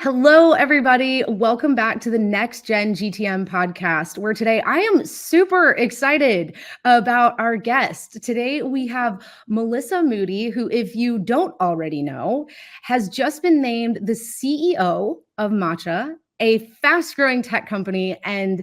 Hello, everybody. Welcome back to the Next Gen GTM Podcast, where today I am super excited about our guest. Today we have Melissa Moody, who, if you don't already know, has just been named the CEO of Matcha, a fast-growing tech company. And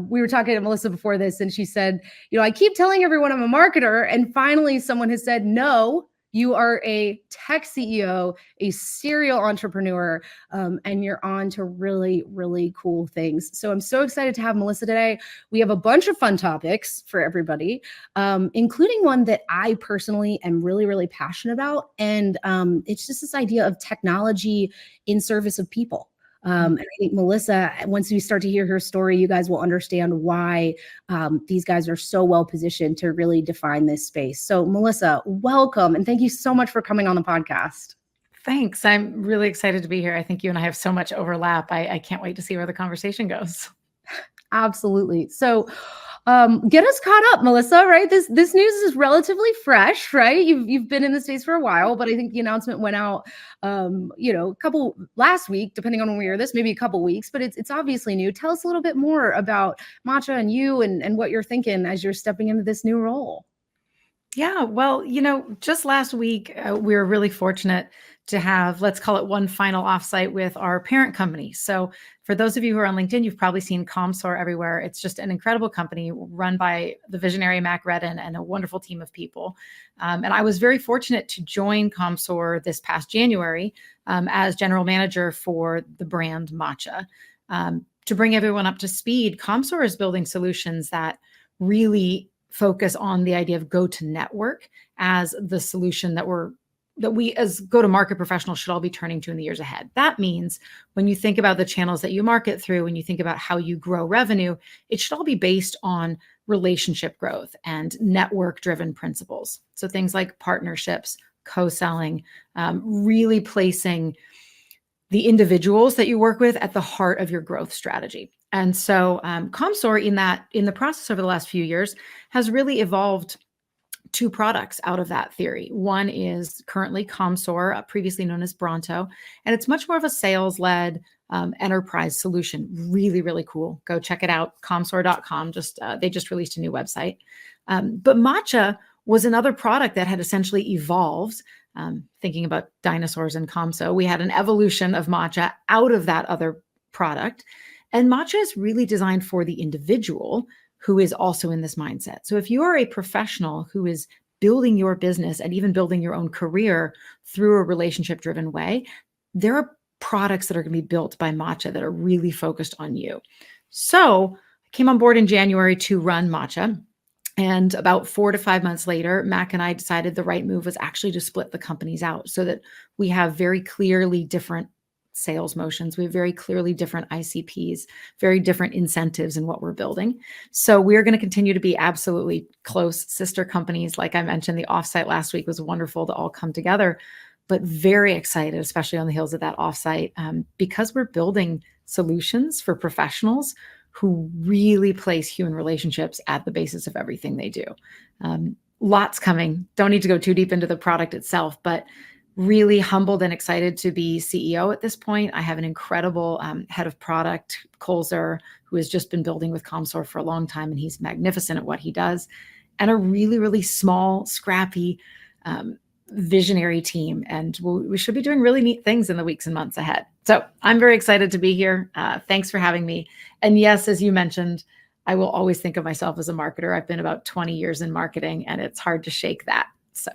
we were talking to Melissa before this, and she said, I keep telling everyone I'm a marketer, and finally someone has said, no, you are a tech CEO, a serial entrepreneur, and you're on to really, really cool things. So I'm so excited to have Melissa today. We have a bunch of fun topics for everybody, including one that I personally am really, really passionate about. And it's just this idea of technology in service of people. And I think Melissa, once we start to hear her story, you guys will understand why these guys are so well positioned to really define this space. So Melissa, welcome. And thank you so much for coming on the podcast. Thanks. I'm really excited to be here. I think you and I have so much overlap. I can't wait to see where the conversation goes. Absolutely. So get us caught up, Melissa, right? This news is relatively fresh, right? You've been in the States for a while, but I think the announcement went out, a couple last week, depending on when we hear this, maybe a couple weeks, but it's obviously new. Tell us a little bit more about Matcha and you and what you're thinking as you're stepping into this new role. Yeah, well, just last week, we were really fortunate to have, let's call it one final offsite with our parent company. So for those of you who are on LinkedIn, you've probably seen ComSoar everywhere. It's just an incredible company run by the visionary Mac Redden and a wonderful team of people. And I was very fortunate to join ComSoar this past January as general manager for the brand Matcha. To bring everyone up to speed, ComSoar is building solutions that really focus on the idea of go-to-network as the solution that we as go-to-market professionals should all be turning to in the years ahead. That means when you think about the channels that you market through, when you think about how you grow revenue, it should all be based on relationship growth and network-driven principles. So things like partnerships, co-selling, really placing the individuals that you work with at the heart of your growth strategy. And so ComSoar in the process over the last few years has really evolved two products out of that theory. One is currently ComSoar, previously known as Bronto, and it's much more of a sales-led enterprise solution. Really, really cool. Go check it out, comsoar.com. They just released a new website. But Matcha was another product that had essentially evolved. Thinking about dinosaurs and ComSo, we had an evolution of Matcha out of that other product. And Matcha is really designed for the individual who is also in this mindset. So if you are a professional who is building your business and even building your own career through a relationship-driven way, there are products that are going to be built by Matcha that are really focused on you. So I came on board in January to run Matcha. And about 4 to 5 months later, Mac and I decided the right move was actually to split the companies out so that we have very clearly different sales motions. We have very clearly different ICPs, very different incentives in what we're building. So we're going to continue to be absolutely close sister companies. Like I mentioned, the offsite last week was wonderful to all come together, but very excited, especially on the heels of that offsite, because we're building solutions for professionals who really place human relationships at the basis of everything they do. Lots coming. Don't need to go too deep into the product itself, but really humbled and excited to be CEO at this point. I have an incredible head of product, Colzer, who has just been building with ComSoar for a long time, and he's magnificent at what he does. And a really, really small, scrappy, visionary team. And we should be doing really neat things in the weeks and months ahead. So I'm very excited to be here. Thanks for having me. And yes, as you mentioned, I will always think of myself as a marketer. I've been about 20 years in marketing, and it's hard to shake that. So.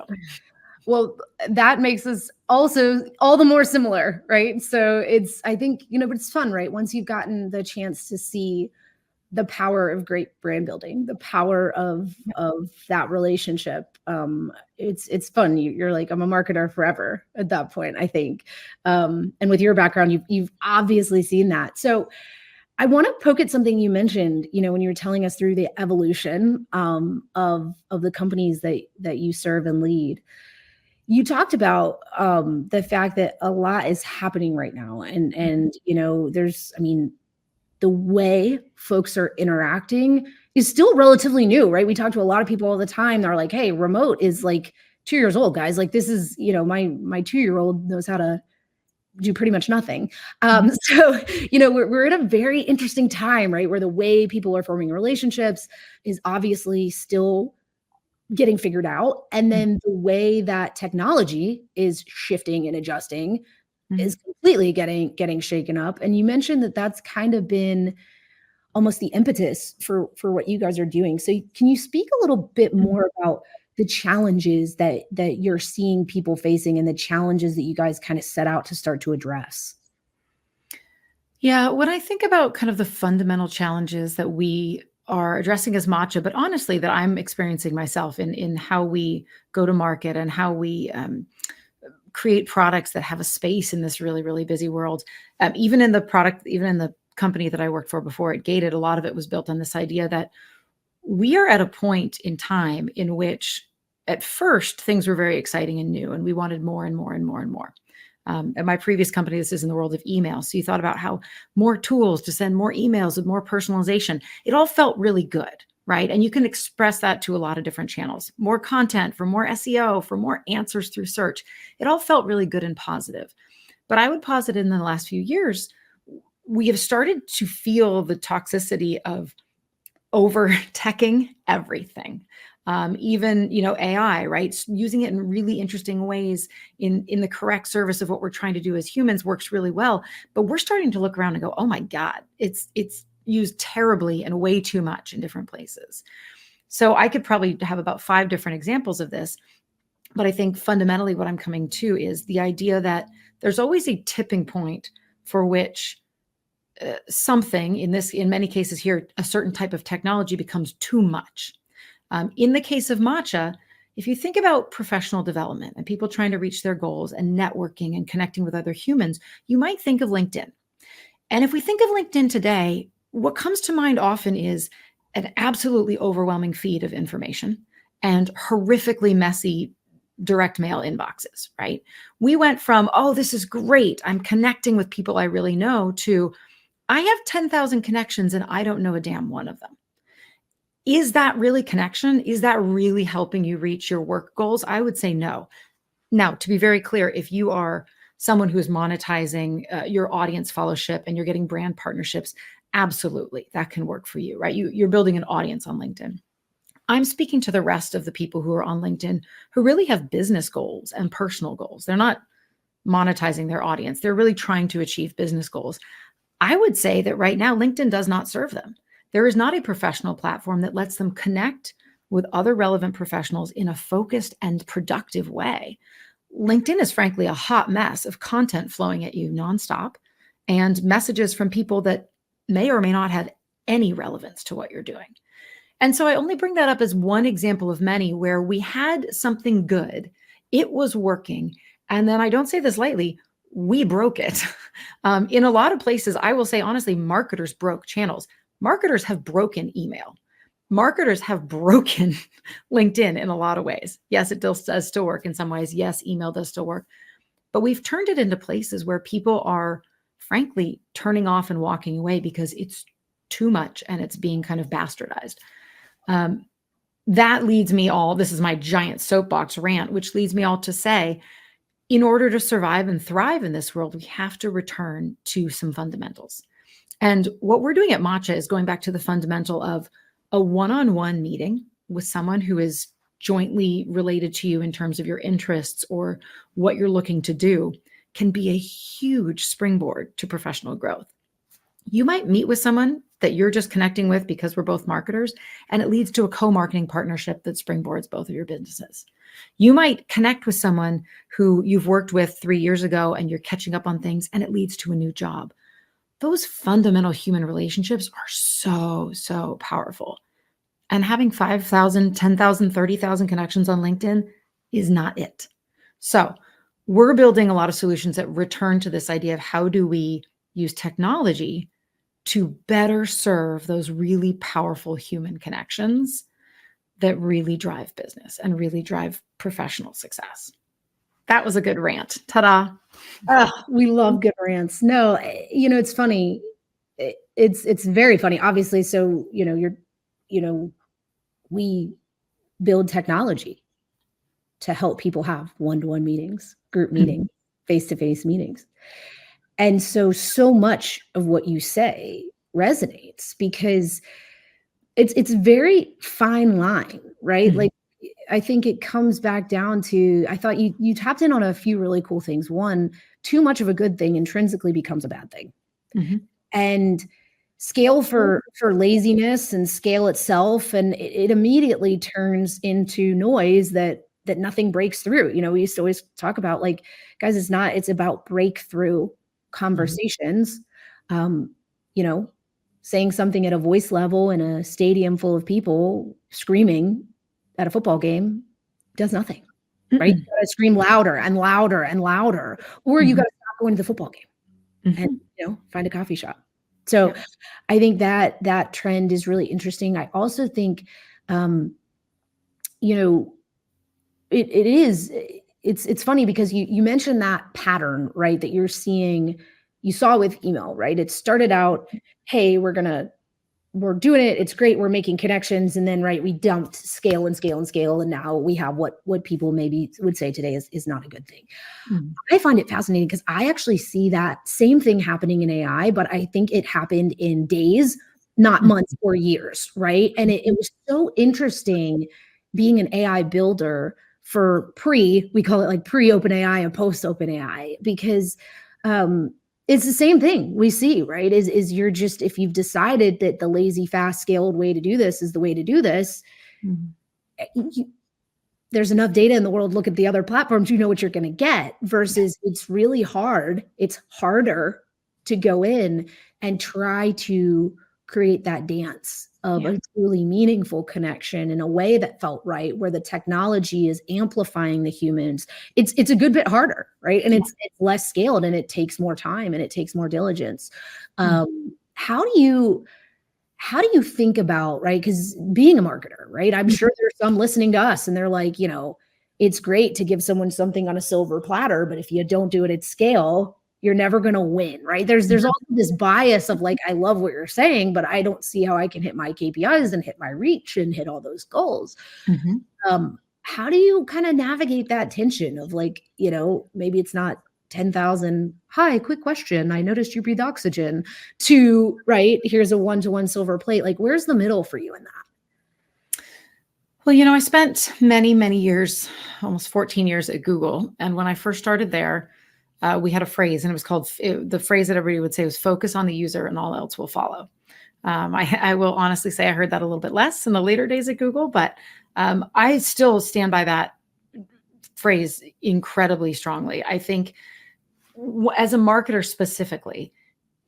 Well, that makes us also all the more similar, right? So I think, but it's fun, right? Once you've gotten the chance to see the power of great brand building, the power of that relationship, it's fun. You're like, I'm a marketer forever at that point, I think. And with your background, you've obviously seen that. So I want to poke at something you mentioned, when you were telling us through the evolution of the companies that you serve and lead. You talked about the fact that a lot is happening right now. And the way folks are interacting is still relatively new, right? We talk to a lot of people all the time. They're like, hey, remote is like 2 years old, guys. Like this is, my 2-year-old knows how to do pretty much nothing. So, we're at a very interesting time, right? Where the way people are forming relationships is obviously still getting figured out. And then the way that technology is shifting and adjusting is completely getting shaken up. And you mentioned that that's kind of been almost the impetus for what you guys are doing. So can you speak a little bit more about the challenges that you're seeing people facing and the challenges that you guys kind of set out to start to address? Yeah, when I think about kind of the fundamental challenges that we are addressing as Matcha, but honestly, that I'm experiencing myself in how we go to market and how we create products that have a space in this really, really busy world. Even in the company that I worked for before at Gated, a lot of it was built on this idea that we are at a point in time in which at first things were very exciting and new, and we wanted more and more and more and more. At my previous company, this is in the world of email. So you thought about how more tools to send more emails with more personalization. It all felt really good, right? And you can express that to a lot of different channels. More content for more SEO, for more answers through search. It all felt really good and positive. But I would posit in the last few years, we have started to feel the toxicity of over-teching everything. Even, AI, right? Using it in really interesting ways in the correct service of what we're trying to do as humans works really well. But we're starting to look around and go, oh my God, it's used terribly and way too much in different places. So I could probably have about 5 different examples of this. But I think fundamentally what I'm coming to is the idea that there's always a tipping point for which something in many cases here, a certain type of technology becomes too much. In the case of Matcha, if you think about professional development and people trying to reach their goals and networking and connecting with other humans, you might think of LinkedIn. And if we think of LinkedIn today, what comes to mind often is an absolutely overwhelming feed of information and horrifically messy direct mail inboxes, right? We went from, oh, this is great, I'm connecting with people I really know, to I have 10,000 connections and I don't know a damn one of them. Is that really connection? Is that really helping you reach your work goals? I would say no. Now, to be very clear, if you are someone who is monetizing your audience followership and you're getting brand partnerships, absolutely, that can work for you, right? You're building an audience on LinkedIn. I'm speaking to the rest of the people who are on LinkedIn who really have business goals and personal goals. They're not monetizing their audience. They're really trying to achieve business goals. I would say that right now, LinkedIn does not serve them. There is not a professional platform that lets them connect with other relevant professionals in a focused and productive way. LinkedIn is frankly a hot mess of content flowing at you nonstop and messages from people that may or may not have any relevance to what you're doing. And so I only bring that up as one example of many where we had something good, it was working, and then I don't say this lightly, we broke it. In a lot of places, I will say honestly, marketers broke channels. Marketers have broken email. Marketers have broken LinkedIn in a lot of ways. Yes, it does still work in some ways. Yes, email does still work. But we've turned it into places where people are, frankly, turning off and walking away because it's too much and it's being kind of bastardized. That leads me all, this is my giant soapbox rant, which leads me all to say, in order to survive and thrive in this world, we have to return to some fundamentals. And what we're doing at Matcha is going back to the fundamental of a one-on-one meeting with someone who is jointly related to you in terms of your interests or what you're looking to do can be a huge springboard to professional growth. You might meet with someone that you're just connecting with because we're both marketers, and it leads to a co-marketing partnership that springboards both of your businesses. You might connect with someone who you've worked with 3 years ago and you're catching up on things, and it leads to a new job. Those fundamental human relationships are so, so powerful. And having 5,000, 10,000, 30,000 connections on LinkedIn is not it. So we're building a lot of solutions that return to this idea of how do we use technology to better serve those really powerful human connections that really drive business and really drive professional success. That was a good rant. Ta-da. Oh, we love good rants. No, it's funny. It's very funny, obviously. So, we build technology to help people have one-to-one meetings, group meetings, face-to-face meetings. And so much of what you say resonates because it's very fine line, right? Mhm. Like I think it comes back down to I thought you tapped in on a few really cool things. One, too much of a good thing intrinsically becomes a bad thing. Mhm. And scale for laziness and scale itself, and it immediately turns into noise that nothing breaks through. We used to always talk about like, guys, it's about breakthrough Mhm. conversations. Um, you know, saying something at a voice level in a stadium full of people screaming at a football game does nothing, right? Mm-mm. You gotta scream louder and louder and louder, or you Mhm. gotta stop going to the football game and, Mhm. find a coffee shop. So Yep. I think that trend is really interesting. I also think, um, you know, it is it's funny because you mentioned that pattern, right? That you saw with email, right? It started out, hey, we're doing it. It's great. We're making connections. And then, right, we dumped scale and scale and scale. And now we have what people maybe would say today is not a good thing. Mhm. I find it fascinating because I actually see that same thing happening in AI, but I think it happened in days, not Mhm. months or years, right? And it was so interesting being an AI builder for we call it like pre OpenAI and post OpenAI, because um, it's the same thing we see, right? Is you're just, if you've decided that the lazy, fast, scaled way to do this is the way to do this, Mhm. you, there's enough data in the world, look at the other platforms, you know what you're going to get, versus it's really hard. It's harder to go in and try to create that dance of Yeah. a truly meaningful connection in a way that felt right, where the technology is amplifying the humans. It's a good bit harder, right? And Yeah. it's less scaled and it takes more time and it takes more diligence. Mhm. How do you think about, right? Because being a marketer, right? I'm Mhm. sure there's some listening to us and they're like, it's great to give someone something on a silver platter, but if you don't do it at scale, you're never going to win, right? There's also this bias of like, I love what you're saying, but I don't see how I can hit my KPIs and hit my reach and hit all those goals. Mhm. How do you kind of navigate that tension of like, maybe it's not 10,000, hi, quick question, I noticed you breathe oxygen, to, right, here's a one-to-one silver plate. Like, where's the middle for you in that? Well, I spent many, many years, almost 14 years at Google. And when I first started there, we had a phrase, and it was the phrase that everybody would say was focus on the user and all else will follow. I will honestly say I heard that a little bit less in the later days at Google, but I still stand by that phrase incredibly strongly. I think as a marketer specifically,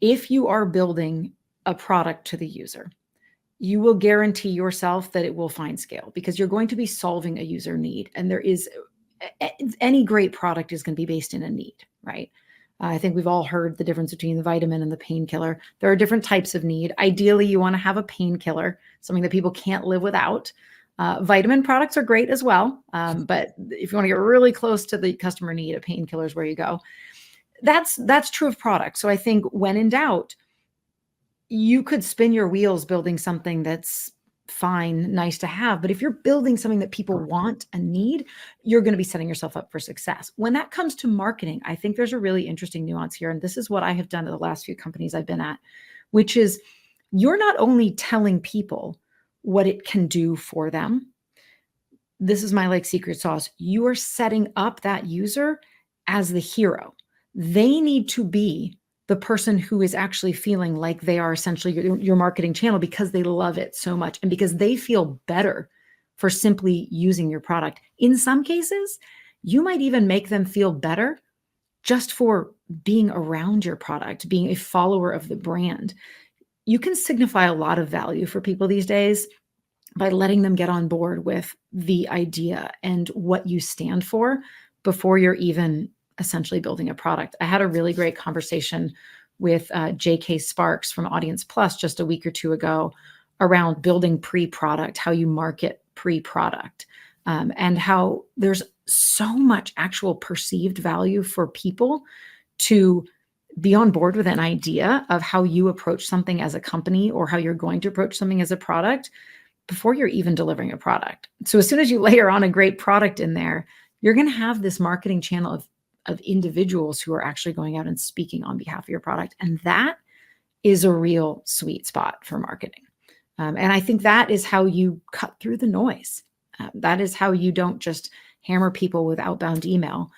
if you are building a product to the user, you will guarantee yourself that it will find scale because you're going to be solving a user need. And any great product is going to be based in a need, right? I think we've all heard the difference between the vitamin and the painkiller. There are different types of need. Ideally, you want to have a painkiller, something that people can't live without. Vitamin products are great as well. But if you want to get really close to the customer need, a painkiller is where you go. That's true of products. So I think when in doubt, you could spin your wheels building something that's fine, nice to have. But if you're building something that people want and need, you're going to be setting yourself up for success. When that comes to marketing, I think there's a really interesting nuance here. And this is what I have done at the last few companies I've been at, which is you're not only telling people what it can do for them. This is my secret sauce. You are setting up that user as the hero. They need to be the person who is actually feeling like they are essentially your marketing channel because they love it so much and because they feel better for simply using your product. In some cases, you might even make them feel better just for being around your product, being a follower of the brand. You can signify a lot of value for people these days by letting them get on board with the idea and what you stand for before you're even essentially building a product. I had a really great conversation with JK Sparks from Audience Plus just a week or two ago around building pre-product, how you market pre-product, and how there's so much actual perceived value for people to be on board with an idea of how you approach something as a company or how you're going to approach something as a product before you're even delivering a product. So as soon as you layer on a great product in there, you're going to have this marketing channel of individuals who are actually going out and speaking on behalf of your product. And that is a real sweet spot for marketing. And I think that is how you cut through the noise. That is how you don't just hammer people with outbound email,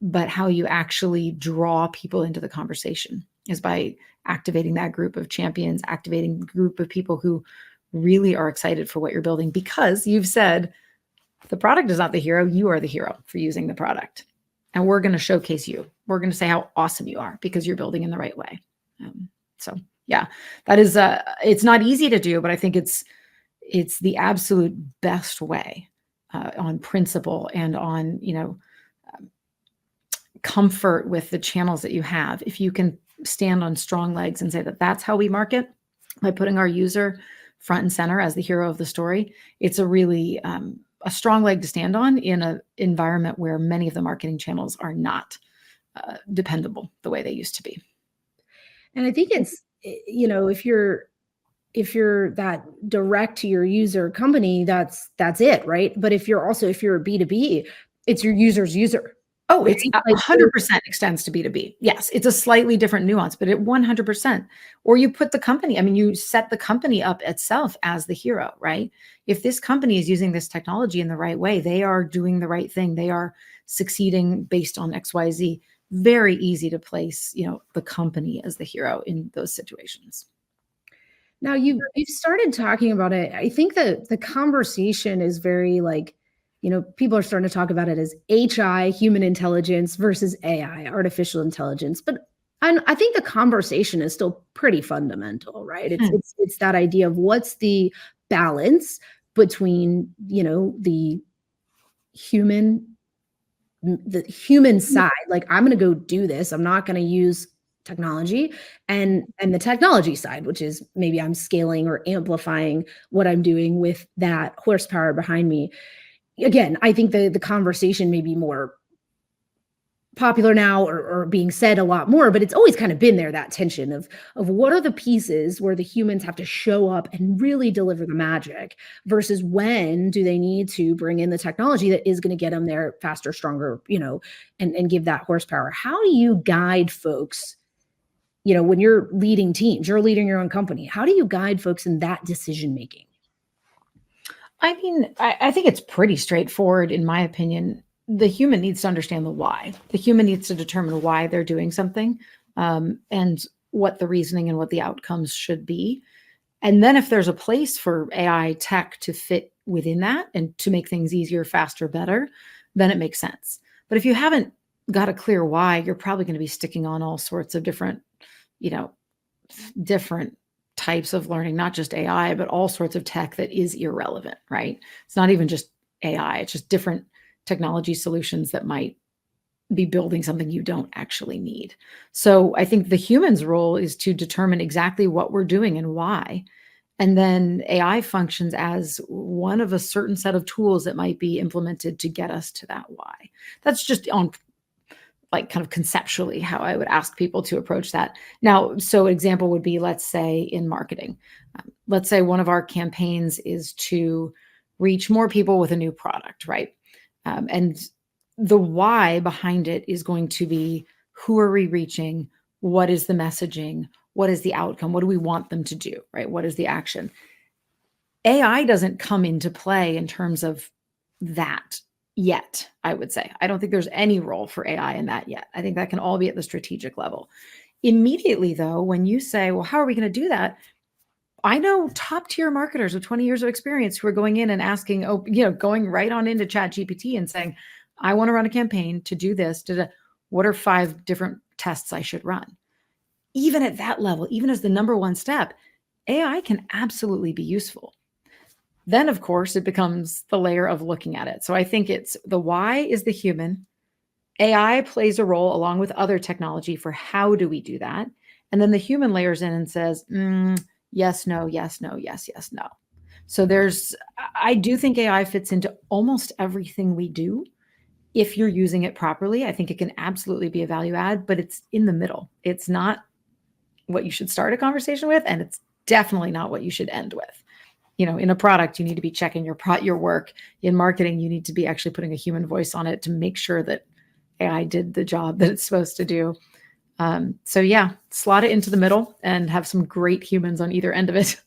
but how you actually draw people into the conversation is by activating that group of champions, activating a group of people who really are excited for what you're building, because you've said the product is not the hero. You are the hero for using the product. And we're going to showcase you. We're going to say how awesome you are because you're building in the right way. So yeah, that is, it's not easy to do, but I think it's the absolute best way on principle and on, comfort with the channels that you have. If you can stand on strong legs and say that that's how we market, by putting our user front and center as the hero of the story, it's a really a strong leg to stand on in an environment where many of the marketing channels are not dependable the way they used to be. And I think it's, if you're that direct to your user company, that's it, right? But if you're a B2B, it's your user's user. Oh, it's 100% extends to B2B. Yes, it's a slightly different nuance, but it 100%. Or you put the company, you set the company up itself as the hero, right? If this company is using this technology in the right way, they are doing the right thing. They are succeeding based on XYZ. Very easy to place, the company as the hero in those situations. Now you've started talking about it. I think that the conversation is very people are starting to talk about it as HI, human intelligence, versus AI, artificial intelligence. But I think the conversation is still pretty fundamental, right? It's that idea of what's the balance between, the human side, like I'm going to go do this. I'm not going to use technology, and the technology side, which is maybe I'm scaling or amplifying what I'm doing with that horsepower behind me. Again, I think the conversation may be more popular now or being said a lot more, but it's always kind of been there, that tension of what are the pieces where the humans have to show up and really deliver the magic versus when do they need to bring in the technology that is going to get them there faster, stronger, and give that horsepower. How do you guide folks, when you're leading teams, you're leading your own company, how do you guide folks in that decision-making? I think it's pretty straightforward, in my opinion. The human needs to understand the why. The human needs to determine why they're doing something, and what the reasoning and what the outcomes should be. And then if there's a place for AI tech to fit within that and to make things easier, faster, better, then it makes sense. But if you haven't got a clear why, you're probably going to be sticking on all sorts of different types of learning, not just AI, but all sorts of tech that is irrelevant, right? It's not even just AI, it's just different technology solutions that might be building something you don't actually need. So I think the human's role is to determine exactly what we're doing and why. And then AI functions as one of a certain set of tools that might be implemented to get us to that why. That's just on kind of conceptually how I would ask people to approach that. Now, so an example would be, let's say in marketing, let's say one of our campaigns is to reach more people with a new product, right? And the why behind it is going to be, who are we reaching? What is the messaging? What is the outcome? What do we want them to do, right? What is the action? AI doesn't come into play in terms of that yet, I would say. I don't think there's any role for AI in that yet. I think that can all be at the strategic level. Immediately, though, when you say, well, how are we going to do that? I know top tier marketers with 20 years of experience who are going in and asking, going right on into ChatGPT and saying, I want to run a campaign to do this. What are 5 different tests I should run? Even at that level, even as the number one step, AI can absolutely be useful. Then, of course, it becomes the layer of looking at it. So I think it's the why is the human. AI plays a role along with other technology for how do we do that? And then the human layers in and says, yes, no, yes, no, yes, yes, no. So I do think AI fits into almost everything we do. If you're using it properly, I think it can absolutely be a value add, but it's in the middle. It's not what you should start a conversation with, and it's definitely not what you should end with. In a product, you need to be checking your work. In marketing, you need to be actually putting a human voice on it to make sure that AI did the job that it's supposed to do. So yeah, slot it into the middle and have some great humans on either end of it.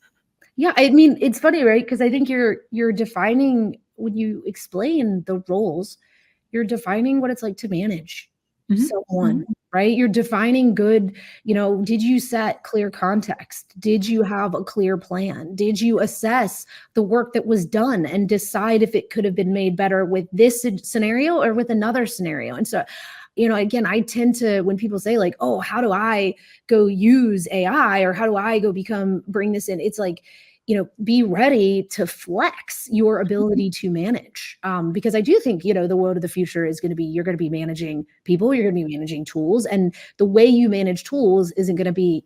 Yeah, I mean, it's funny, right? Because I think you're defining, when you explain the roles, you're defining what it's like to manage someone, right? You're defining good, did you set clear context? Did you have a clear plan? Did you assess the work that was done and decide if it could have been made better with this scenario or with another scenario? And so, again, I tend to, when people say like, oh, how do I go use AI, or how do I go bring this in? It's like, be ready to flex your ability to manage. Because I do think, the world of the future is going to be, you're going to be managing people, you're going to be managing tools. And the way you manage tools isn't going to be,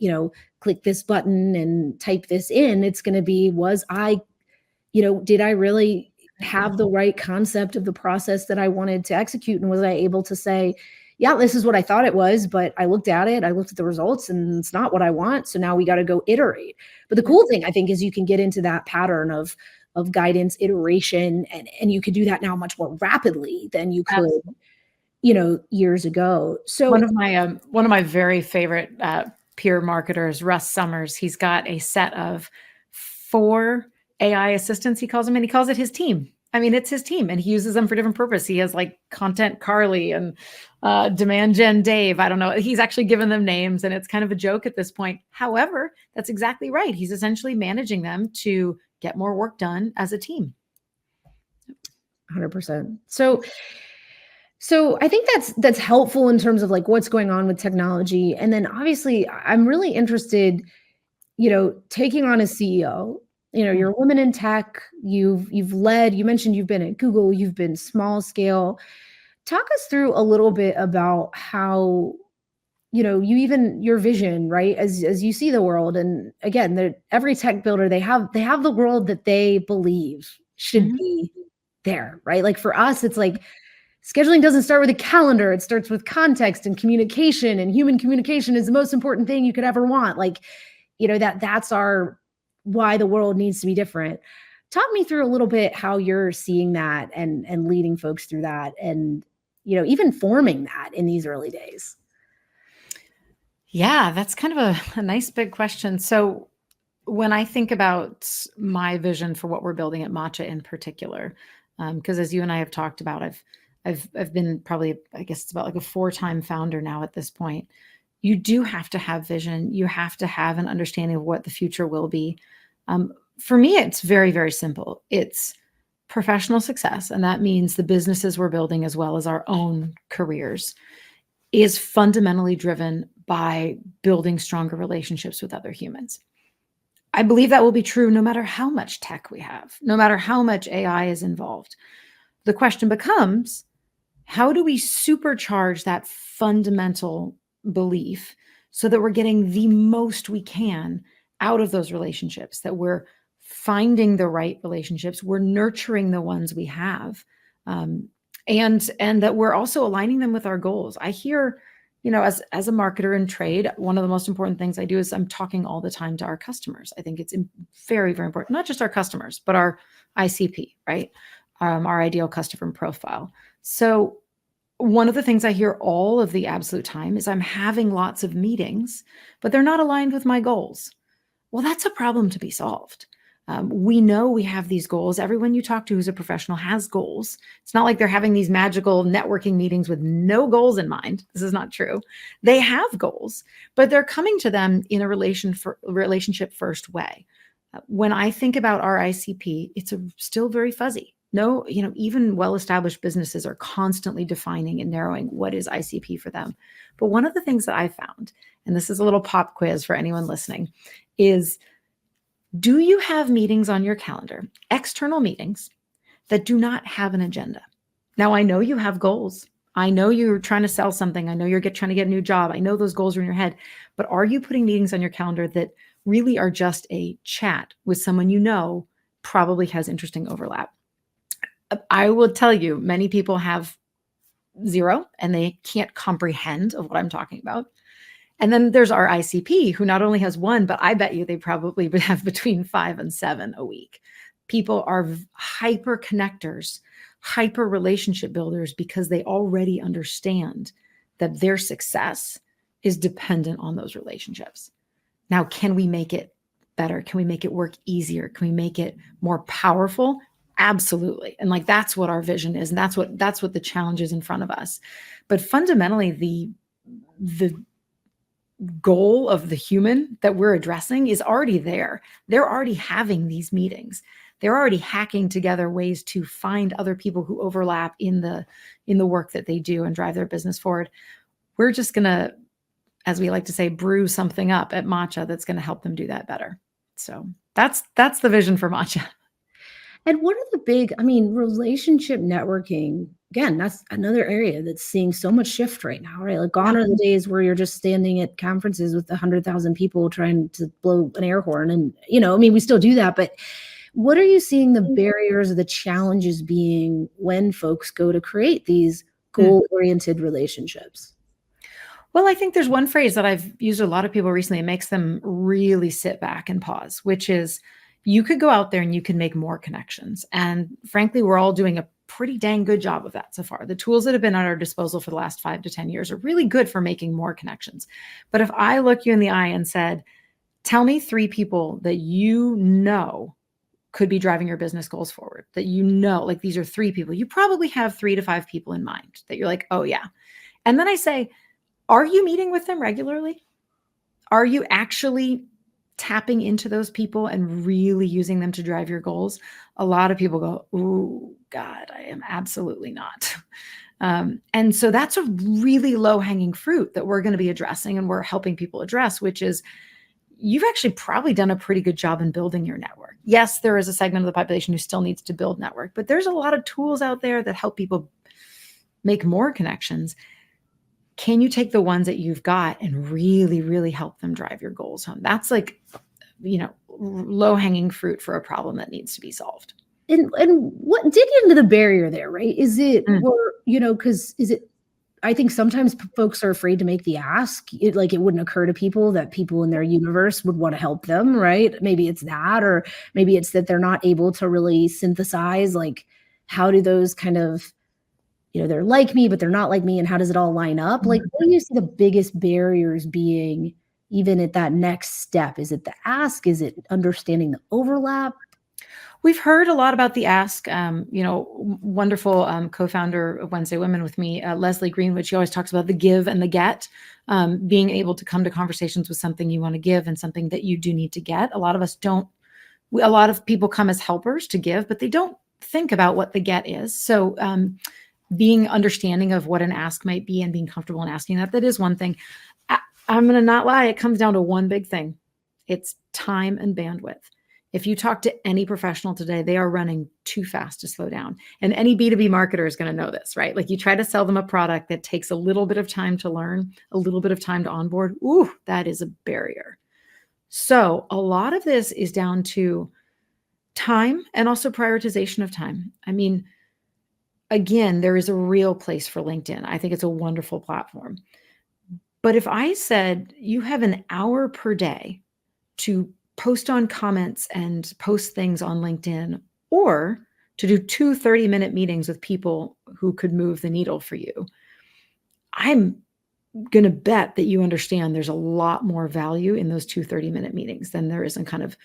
click this button and type this in. It's going to be, did I really have the right concept of the process that I wanted to execute? And was I able to say, yeah, this is what I thought it was, but I looked at the results, and it's not what I want. So now we got to go iterate. But the cool thing, I think, is you can get into that pattern of guidance, ituration, and you could do that now much more rapidly than you could, years ago. So one of my very favorite peer marketers, Russ Summers, he's got a set of 4 AI assistants, he calls them, and he calls it his team. I mean, it's his team, and he uses them for different purposes. He has like Content Carly and Demand Gen Dave. I don't know. He's actually given them names, and it's kind of a joke at this point. However, that's exactly right. He's essentially managing them to get more work done as a team. 100%. So I think that's helpful in terms of like what's going on with technology. And then obviously I'm really interested, taking on a CEO. You're a woman in tech, you've led, you mentioned you've been at Google, you've been small scale. Talk us through a little bit about how, your vision, right? As you see the world. And again, every tech builder, they have the world that they believe should be there, right? Like for us, it's like scheduling doesn't start with a calendar. It starts with context and communication, and human communication is the most important thing you could ever want. Like, that's why the world needs to be different. Talk me through a little bit how you're seeing that and leading folks through that, and even forming that in these early days. Yeah, that's kind of a nice big question. So when I think about my vision for what we're building at Matcha in particular, because as you and I have talked about, I've been probably, I guess it's about like a 4-time founder now at this point. You do have to have vision. You have to have an understanding of what the future will be. For me, it's very, very simple. It's professional success. And that means the businesses we're building, as well as our own careers, is fundamentally driven by building stronger relationships with other humans. I believe that will be true no matter how much tech we have, no matter how much AI is involved. The question becomes, how do we supercharge that fundamental belief so that we're getting the most we can out of those relationships, that we're finding the right relationships, we're nurturing the ones we have, and that we're also aligning them with our goals. I hear, as a marketer in trade, one of the most important things I do is I'm talking all the time to our customers. I think it's very, very important, not just our customers, but our ICP, right? Our ideal customer profile. So one of the things I hear all of the absolute time is I'm having lots of meetings, but they're not aligned with my goals. Well, that's a problem to be solved. We know we have these goals. Everyone you talk to who's a professional has goals. It's not like they're having these magical networking meetings with no goals in mind. This is not true. They have goals, but they're coming to them in a relationship first way. When I think about our ICP, it's still very fuzzy. No, even well-established businesses are constantly defining and narrowing what is ICP for them. But one of the things that I found, and this is a little pop quiz for anyone listening, is, do you have meetings on your calendar, external meetings, that do not have an agenda? Now, I know you have goals. I know you're trying to sell something. I know you're trying to get a new job. I know those goals are in your head. But are you putting meetings on your calendar that really are just a chat with someone probably has interesting overlap? I will tell you, many people have 0 and they can't comprehend of what I'm talking about. And then there's our ICP, who not only has 1, but I bet you they probably have between 5 and 7 a week. People are hyper connectors hyper relationship builders because they already understand that their success is dependent on those relationships. Now, can we make it better? Can we make it work easier? Can we make it more powerful? Absolutely. And like, that's what our vision is. And that's what the challenge is in front of us. But fundamentally, the goal of the human that we're addressing is already there. They're already having these meetings. They're already hacking together ways to find other people who overlap in the work that they do and drive their business forward. We're just going to, as we like to say, brew something up at Matcha that's going to help them do that better. So that's the vision for Matcha. And what are the big, relationship networking, again, that's another area that's seeing so much shift right now, right? Like gone are the days where you're just standing at conferences with 100,000 people trying to blow an air horn. And, we still do that, but what are you seeing the barriers or the challenges being when folks go to create these goal-oriented relationships? Well, I think there's one phrase that I've used a lot of people recently. It makes them really sit back and pause, which is you could go out there and you can make more connections. And frankly, we're all doing a pretty dang good job of that so far. The tools that have been at our disposal for the last 5 to 10 years are really good for making more connections. But if I look you in the eye and said, tell me 3 people that you know could be driving your business goals forward, that like these are 3 people, you probably have 3 to 5 people in mind that you're like, oh yeah. And then I say, are you meeting with them regularly? Are you actually tapping into those people and really using them to drive your goals? A lot of people go, oh God, I am absolutely not. And so that's a really low hanging fruit that we're going to be addressing and we're helping people address, which is you've actually probably done a pretty good job in building your network. Yes, there is a segment of the population who still needs to build network, but there's a lot of tools out there that help people make more connections. Can you take the ones that you've got and really, really help them drive your goals home? That's like, low hanging fruit for a problem that needs to be solved. And what dig into the barrier there, right? Is it, because I think sometimes folks are afraid to make the ask. It wouldn't occur to people that people in their universe would want to help them, right? Maybe it's that, or maybe it's that they're not able to really synthesize, like, how do those kind of, they're like me, but they're not like me. And how does it all line up? Like, what do you see the biggest barriers being even at that next step? Is it the ask? Is it understanding the overlap? We've heard a lot about the ask. Wonderful co-founder of Wednesday Women with me, Leslie Greenwood. She always talks about the give and the get, being able to come to conversations with something you want to give and something that you do need to get. A lot of us don't. A lot of people come as helpers to give, but they don't think about what the get is. So being understanding of what an ask might be and being comfortable in asking that is one thing. I'm going to not lie. It comes down to one big thing. It's time and bandwidth. If you talk to any professional today, they are running too fast to slow down. And any B2B marketer is going to know this, right? Like, you try to sell them a product that takes a little bit of time to learn, a little bit of time to onboard. Ooh, that is a barrier. So a lot of this is down to time and also prioritization of time. Again, there is a real place for LinkedIn. I think it's a wonderful platform. But if I said you have an hour per day to post on comments and post things on LinkedIn, or to do 2 30-minute meetings with people who could move the needle for you, I'm going to bet that you understand there's a lot more value in those 2 30-minute meetings than there is in kind of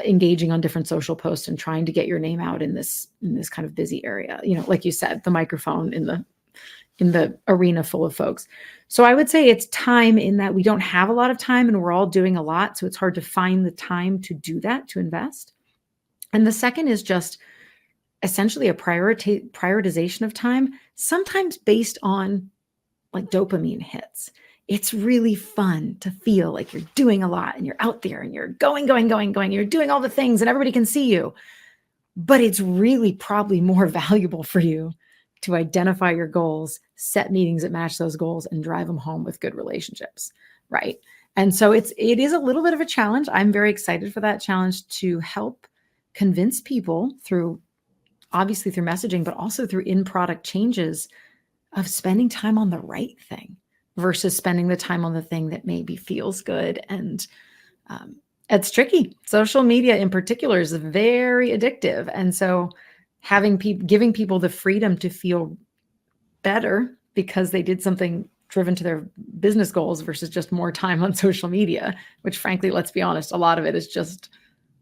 engaging on different social posts and trying to get your name out in this kind of busy area. Like you said, the microphone in the arena full of folks. So I would say it's time, in that we don't have a lot of time and we're all doing a lot. So it's hard to find the time to do that, to invest. And the second is just essentially a prioritization of time, sometimes based on like dopamine hits. It's really fun to feel like you're doing a lot and you're out there and you're going. You're doing all the things and everybody can see you. But it's really probably more valuable for you to identify your goals, set meetings that match those goals, and drive them home with good relationships, right? And so it is a little bit of a challenge. I'm very excited for that challenge to help convince people obviously through messaging, but also through in-product changes, of spending time on the right thing versus spending the time on the thing that maybe feels good. And it's tricky. Social media in particular is very addictive. And so giving people the freedom to feel better because they did something driven to their business goals versus just more time on social media, which frankly, let's be honest, a lot of it is just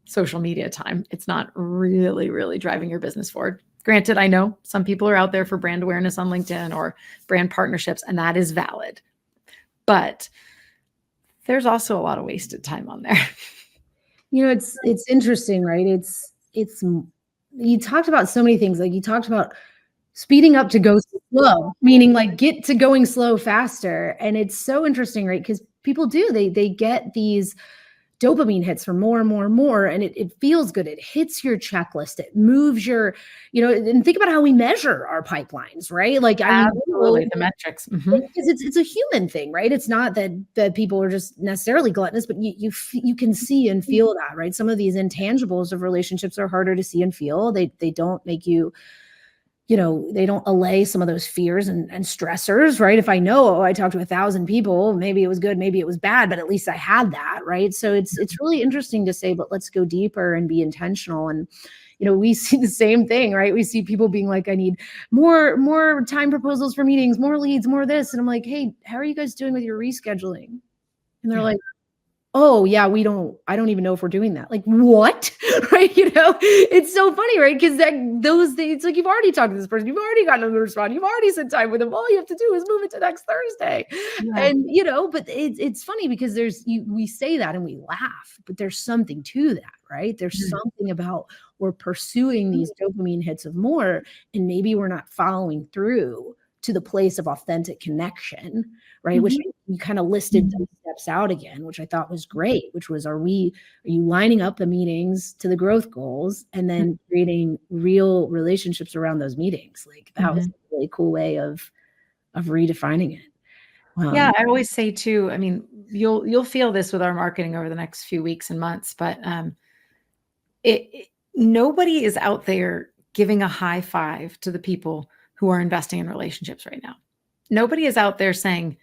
social media time. It's not really, really driving your business forward. Granted, I know some people are out there for brand awareness on LinkedIn or brand partnerships, and that is valid. But there's also a lot of wasted time on there. It's interesting, right? It's you talked about so many things. Like you talked about speeding up to go slow, meaning like get to going slow faster. And it's so interesting, right? Because people they get these dopamine hits for more and more and more, and it feels good. It hits your checklist. It moves your, and think about how we measure our pipelines, right? Like absolutely, the metrics. Because it's a human thing, right? It's not that people are just necessarily gluttonous, but you can see and feel that, right? Some of these intangibles of relationships are harder to see and feel. They don't make you, they don't allay some of those fears and stressors, right? If I know, I talked to 1,000 people, maybe it was good, maybe it was bad, but at least I had that, right? So it's really interesting to say, but let's go deeper and be intentional. And, we see the same thing, right? We see people being like, I need more time proposals for meetings, more leads, more this. And I'm like, hey, how are you guys doing with your rescheduling? And they're like, oh yeah, I don't even know if we're doing that. Like what? Right. It's so funny, right? Because those things, like you've already talked to this person, you've already gotten them to respond, you've already spent time with them. All you have to do is move it to next Thursday. Yeah. And, but it's funny because we say that and we laugh, but there's something to that, right? There's something about we're pursuing these dopamine hits of more, and maybe we're not following through to the place of authentic connection, right? Which you kind of listed those steps out again, which I thought was great, which was, are you lining up the meetings to the growth goals and then creating real relationships around those meetings? Like that was a really cool way of redefining it. Yeah, I always say too, I mean, you'll feel this with our marketing over the next few weeks and months, but nobody is out there giving a high five to the people who are investing in relationships right now. Nobody is out there saying,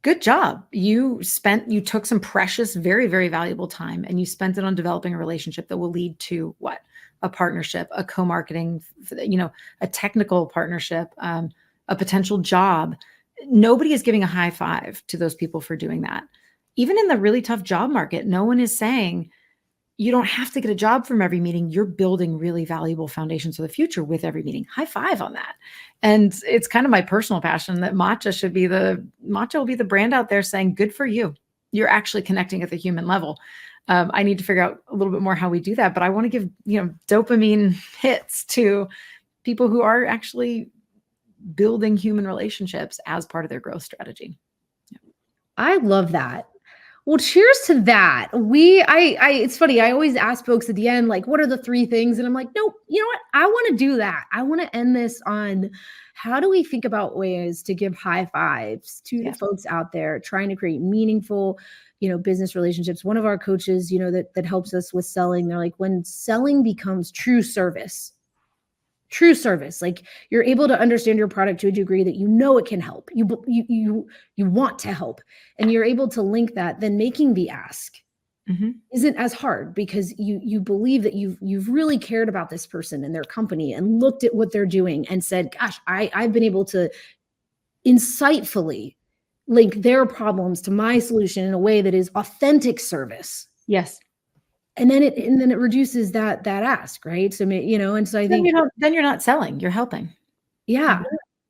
good job. You took some precious, very, very valuable time and you spent it on developing a relationship that will lead to what? A partnership, a co-marketing, a technical partnership, a potential job. Nobody is giving a high five to those people for doing that. Even in the really tough job market, no one is saying, you don't have to get a job from every meeting. You're building really valuable foundations for the future with every meeting. High five on that. And it's kind of my personal passion that Matcha will be the brand out there saying, good for you. You're actually connecting at the human level. I need to figure out a little bit more how we do that, but I want to give, dopamine hits to people who are actually building human relationships as part of their growth strategy. I love that. Well, cheers to that. It's funny. I always ask folks at the end, like, what are the 3 things? And I'm like, nope, you know what? I want to do that. I want to end this on how do we think about ways to give high fives to the folks out there trying to create meaningful, business relationships. One of our coaches, that helps us with selling, they're like, when selling becomes true service, like you're able to understand your product to a degree that it can help you want to help, and you're able to link that, then making the ask isn't as hard because you believe that you've really cared about this person and their company and looked at what they're doing and said, gosh, I've been able to insightfully link their problems to my solution in a way that is authentic service. Yes. And then it reduces that ask, right? So, and so I think then you're not selling, you're helping. Yeah.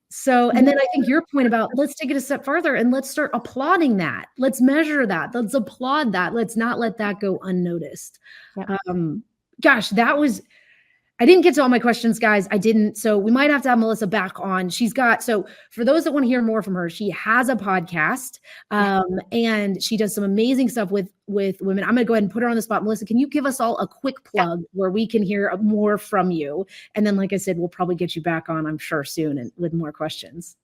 So, and then I think your point about let's take it a step further and let's start applauding that. Let's measure that. Let's applaud that. Let's not let that go unnoticed. Yeah. Gosh, I didn't get to all my questions, guys. I didn't. So we might have to have Melissa back on. So for those that want to hear more from her, she has a podcast and she does some amazing stuff with women. I'm going to go ahead and put her on the spot. Melissa, can you give us all a quick plug where we can hear more from you? And then, like I said, we'll probably get you back on, I'm sure, soon and with more questions.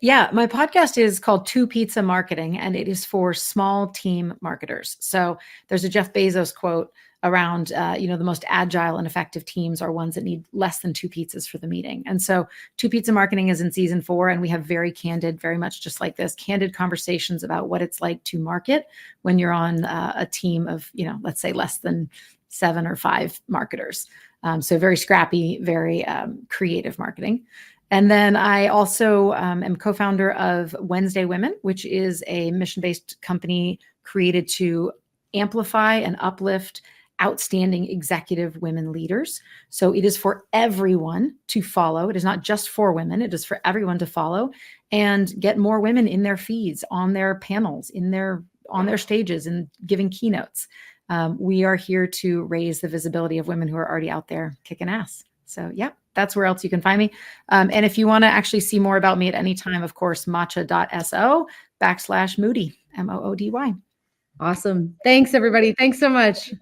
Yeah, my podcast is called Two Pizza Marketing, and it is for small team marketers. So there's a Jeff Bezos quote around, the most agile and effective teams are ones that need less than 2 pizzas for the meeting. And so Two Pizza Marketing is in season 4, and we have very candid, very much just like this, candid conversations about what it's like to market when you're on a team of, let's say less than 7 or 5 marketers. So very scrappy, very creative marketing. And then I also am co-founder of Wednesday Women, which is a mission-based company created to amplify and uplift outstanding executive women leaders. So it is for everyone to follow. It is not just for women. It is for everyone to follow and get more women in their feeds, on their panels, on their stages, and giving keynotes. We are here to raise the visibility of women who are already out there kicking ass. So yeah, that's where else you can find me. And if you want to actually see more about me at any time, of course, matcha.so/Moody, Moody. Awesome. Thanks, everybody. Thanks so much.